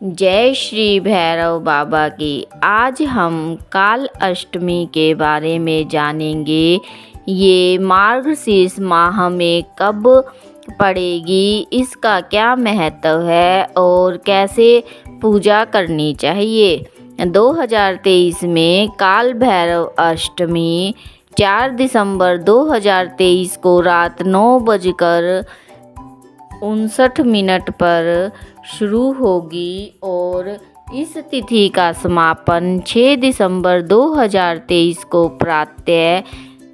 जय श्री भैरव बाबा की। आज हम काल अष्टमी के बारे में जानेंगे। ये मार्गशीर्ष माह में कब पड़ेगी, इसका क्या महत्व है और कैसे पूजा करनी चाहिए। 2023 में काल भैरव अष्टमी 4 दिसंबर 2023 को रात 9:59 पर शुरू होगी और इस तिथि का समापन 6 दिसंबर 2023 को प्रातः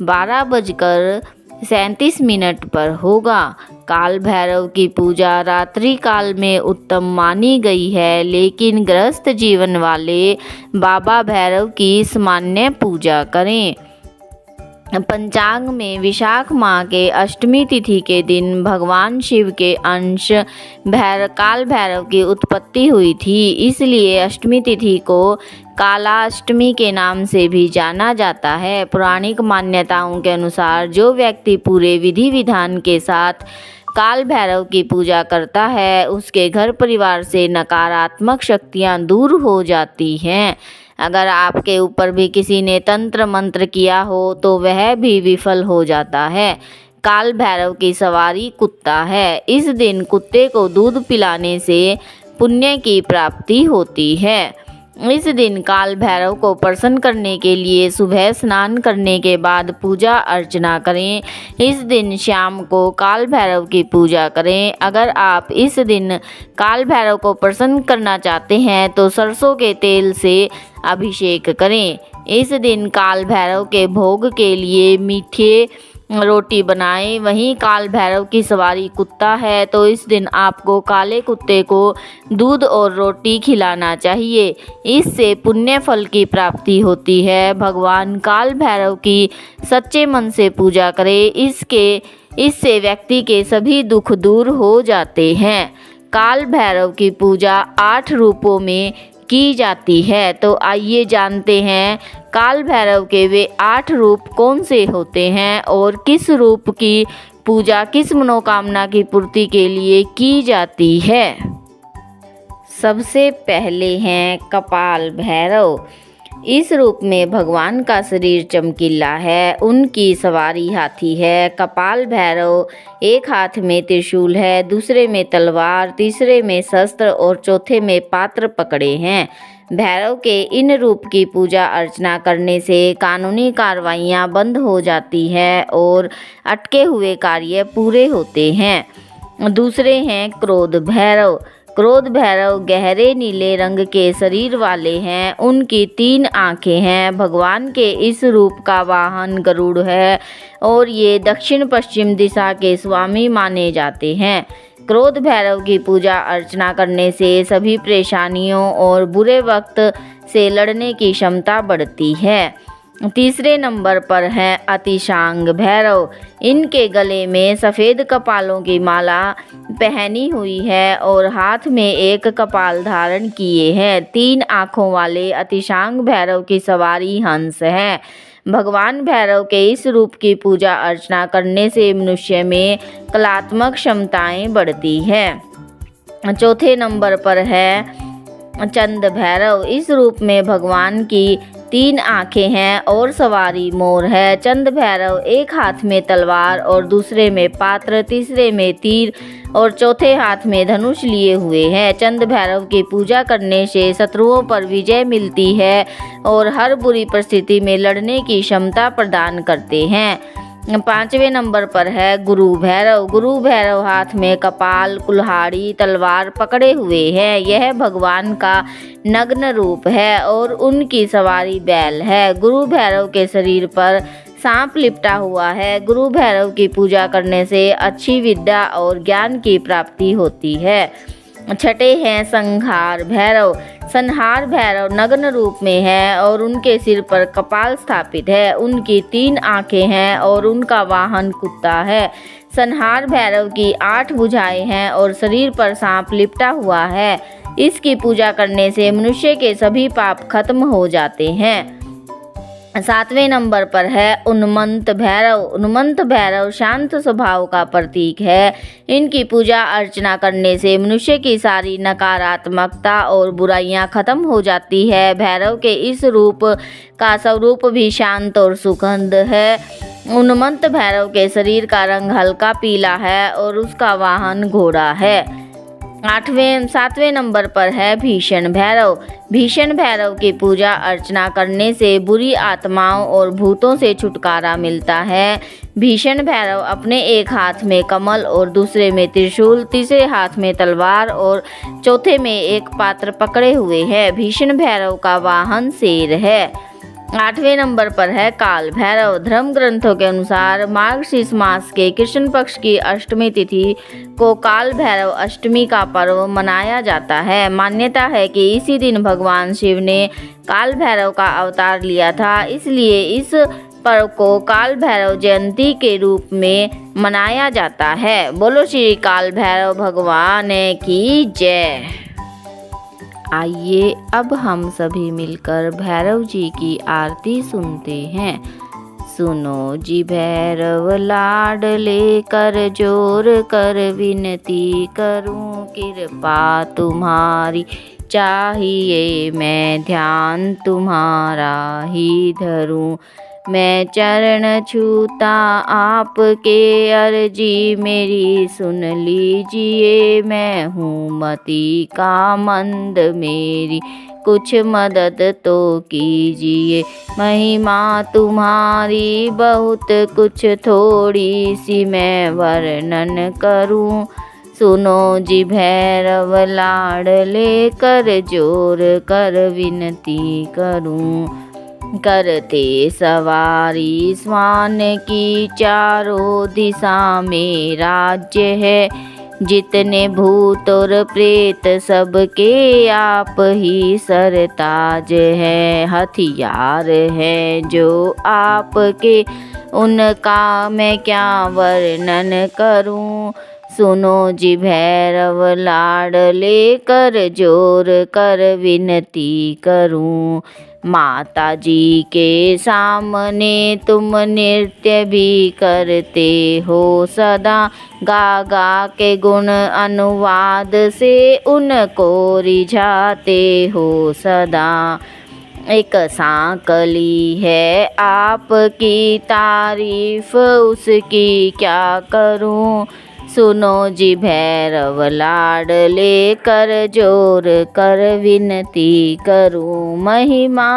12:37 पर होगा। काल भैरव की पूजा रात्रि काल में उत्तम मानी गई है, लेकिन गृहस्थ जीवन वाले बाबा भैरव की सामान्य पूजा करें। पंचांग में विशाख माह के अष्टमी तिथि के दिन भगवान शिव के अंश काल भैरव की उत्पत्ति हुई थी, इसलिए अष्टमी तिथि को कालाष्टमी के नाम से भी जाना जाता है। पौराणिक मान्यताओं के अनुसार जो व्यक्ति पूरे विधि विधान के साथ काल भैरव की पूजा करता है, उसके घर परिवार से नकारात्मक शक्तियां दूर हो जाती हैं। अगर आपके ऊपर भी किसी ने तंत्र मंत्र किया हो तो वह भी विफल हो जाता है। काल भैरव की सवारी कुत्ता है। इस दिन कुत्ते को दूध पिलाने से पुण्य की प्राप्ति होती है। इस दिन काल भैरव को प्रसन्न करने के लिए सुबह स्नान करने के बाद पूजा अर्चना करें। इस दिन शाम को काल भैरव की पूजा करें। अगर आप इस दिन काल भैरव को प्रसन्न करना चाहते हैं तो सरसों के तेल से अभिषेक करें। इस दिन काल भैरव के भोग के लिए मीठे रोटी बनाएं। वहीं काल भैरव की सवारी कुत्ता है तो इस दिन आपको काले कुत्ते को दूध और रोटी खिलाना चाहिए। इससे पुण्य फल की प्राप्ति होती है। भगवान काल भैरव की सच्चे मन से पूजा करें। इससे व्यक्ति के सभी दुख दूर हो जाते हैं। काल भैरव की पूजा 8 रूपों में की जाती है, तो आइए जानते हैं काल भैरव के वे 8 रूप कौन से होते हैं और किस रूप की पूजा किस मनोकामना की पूर्ति के लिए की जाती है। सबसे पहले हैं कपाल भैरव। इस रूप में भगवान का शरीर चमकीला है, उनकी सवारी हाथी है। कपाल भैरव एक हाथ में त्रिशूल है, दूसरे में तलवार, तीसरे में शस्त्र और चौथे में पात्र पकड़े हैं। भैरव के इन रूप की पूजा अर्चना करने से कानूनी कार्रवाइयाँ बंद हो जाती हैं और अटके हुए कार्य पूरे होते हैं। दूसरे हैं क्रोध भैरव। क्रोध भैरव गहरे नीले रंग के शरीर वाले हैं, उनकी 3 आँखें हैं। भगवान के इस रूप का वाहन गरुड़ है और ये दक्षिण पश्चिम दिशा के स्वामी माने जाते हैं। क्रोध भैरव की पूजा अर्चना करने से सभी परेशानियों और बुरे वक्त से लड़ने की क्षमता बढ़ती है। तीसरे नंबर पर है अतिशांग भैरव। इनके गले में सफ़ेद कपालों की माला पहनी हुई है और हाथ में एक कपाल धारण किए हैं। 3 आँखों वाले अतिशांग भैरव की सवारी हंस है। भगवान भैरव के इस रूप की पूजा अर्चना करने से मनुष्य में कलात्मक क्षमताएं बढ़ती हैं। चौथे नंबर पर है चंद भैरव। इस रूप में भगवान की 3 आँखें हैं और सवारी मोर है। चंद भैरव एक हाथ में तलवार और दूसरे में पात्र, तीसरे में तीर और चौथे हाथ में धनुष लिए हुए हैं। चंद भैरव की पूजा करने से शत्रुओं पर विजय मिलती है और हर बुरी परिस्थिति में लड़ने की क्षमता प्रदान करते हैं। 5वें नंबर पर है गुरु भैरव। गुरु भैरव हाथ में कपाल, कुल्हाड़ी, तलवार पकड़े हुए हैं। यह भगवान का नग्न रूप है और उनकी सवारी बैल है। गुरु भैरव के शरीर पर सांप लिपटा हुआ है। गुरु भैरव की पूजा करने से अच्छी विद्या और ज्ञान की प्राप्ति होती है। छठे हैं संहार भैरव। संहार भैरव नग्न रूप में है और उनके सिर पर कपाल स्थापित है। उनकी 3 आँखें हैं और उनका वाहन कुत्ता है। संहार भैरव की 8 भुजाएं हैं और शरीर पर सांप लिपटा हुआ है। इसकी पूजा करने से मनुष्य के सभी पाप खत्म हो जाते हैं। सातवें नंबर पर है उन्मत्त भैरव। उन्मत्त भैरव शांत स्वभाव का प्रतीक है। इनकी पूजा अर्चना करने से मनुष्य की सारी नकारात्मकता और बुराइयां खत्म हो जाती है। भैरव के इस रूप का स्वरूप भी शांत और सुखद है। उन्मत्त भैरव के शरीर का रंग हल्का पीला है और उसका वाहन घोड़ा है। सातवें नंबर पर है भीषण भैरव। भीषण भैरव की पूजा अर्चना करने से बुरी आत्माओं और भूतों से छुटकारा मिलता है। भीषण भैरव अपने एक हाथ में कमल और दूसरे में त्रिशूल, तीसरे हाथ में तलवार और चौथे में एक पात्र पकड़े हुए हैं। भीषण भैरव का वाहन शेर है। आठवें नंबर पर है काल भैरव। धर्म ग्रंथों के अनुसार मार्गशीर्ष मास के कृष्ण पक्ष की अष्टमी तिथि को काल भैरव अष्टमी का पर्व मनाया जाता है। मान्यता है कि इसी दिन भगवान शिव ने काल भैरव का अवतार लिया था, इसलिए इस पर्व को काल भैरव जयंती के रूप में मनाया जाता है। बोलो श्री काल भैरव भगवान की जय। आइए अब हम सभी मिलकर भैरव जी की आरती सुनते हैं। सुनो जी भैरव लाडले, कर जोर कर विनती करूं, कृपा तुम्हारी चाहिए, मैं ध्यान तुम्हारा ही धरूं। मैं चरण छूता आपके, अर्जी मेरी सुन लीजिए। मैं हूँ मति का मंद, मेरी कुछ मदद तो कीजिए। महिमा तुम्हारी बहुत कुछ, थोड़ी सी मैं वर्णन करूं। सुनो जी भैरव लाडले, कर जोर कर विनती करूं। करते सवारी स्वान की, चारों दिशा में राज्य है। जितने भूत और प्रेत सबके आप ही सरताज हैं। हथियार हैं जो आपके, उनका मैं क्या वर्णन करूं। सुनो जी भैरव लाडले, कर जोर कर विनती करूं। माता जी के सामने तुम नृत्य भी करते हो सदा, गा गा के गुण अनुवाद से उनको रिझाते हो सदा। एक सांकली है आपकी तारीफ, उसकी क्या करूं। सुनो जी भैरव लाडले, कर जोर कर विनती करूं। महिमा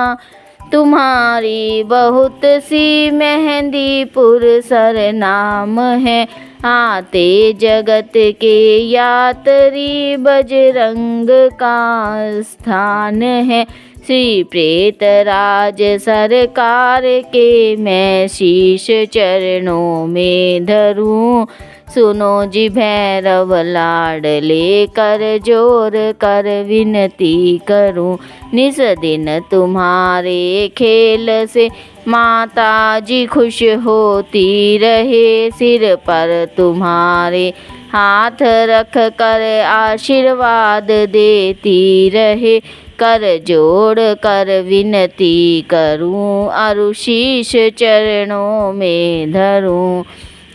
तुम्हारी बहुत सी, मेहंदीपुर सरनाम है। आते जगत के यात्री, बजरंग का स्थान है। श्री प्रेतराज सरकार के मैं शीश चरणों में धरूं। सुनो जी भैरव लाडले, कर जोर कर विनती करूं। निस दिन तुम्हारे खेल से माता जी खुश होती रहे। सिर पर तुम्हारे हाथ रख कर आशीर्वाद देती रहे। कर जोड़ कर विनती करूं, अरुशीष चरणों में धरूं।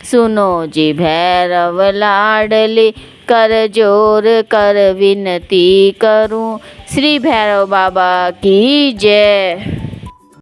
सुनो जी भैरव लाडले, कर जोर कर विनती करूं। श्री भैरव बाबा की जय।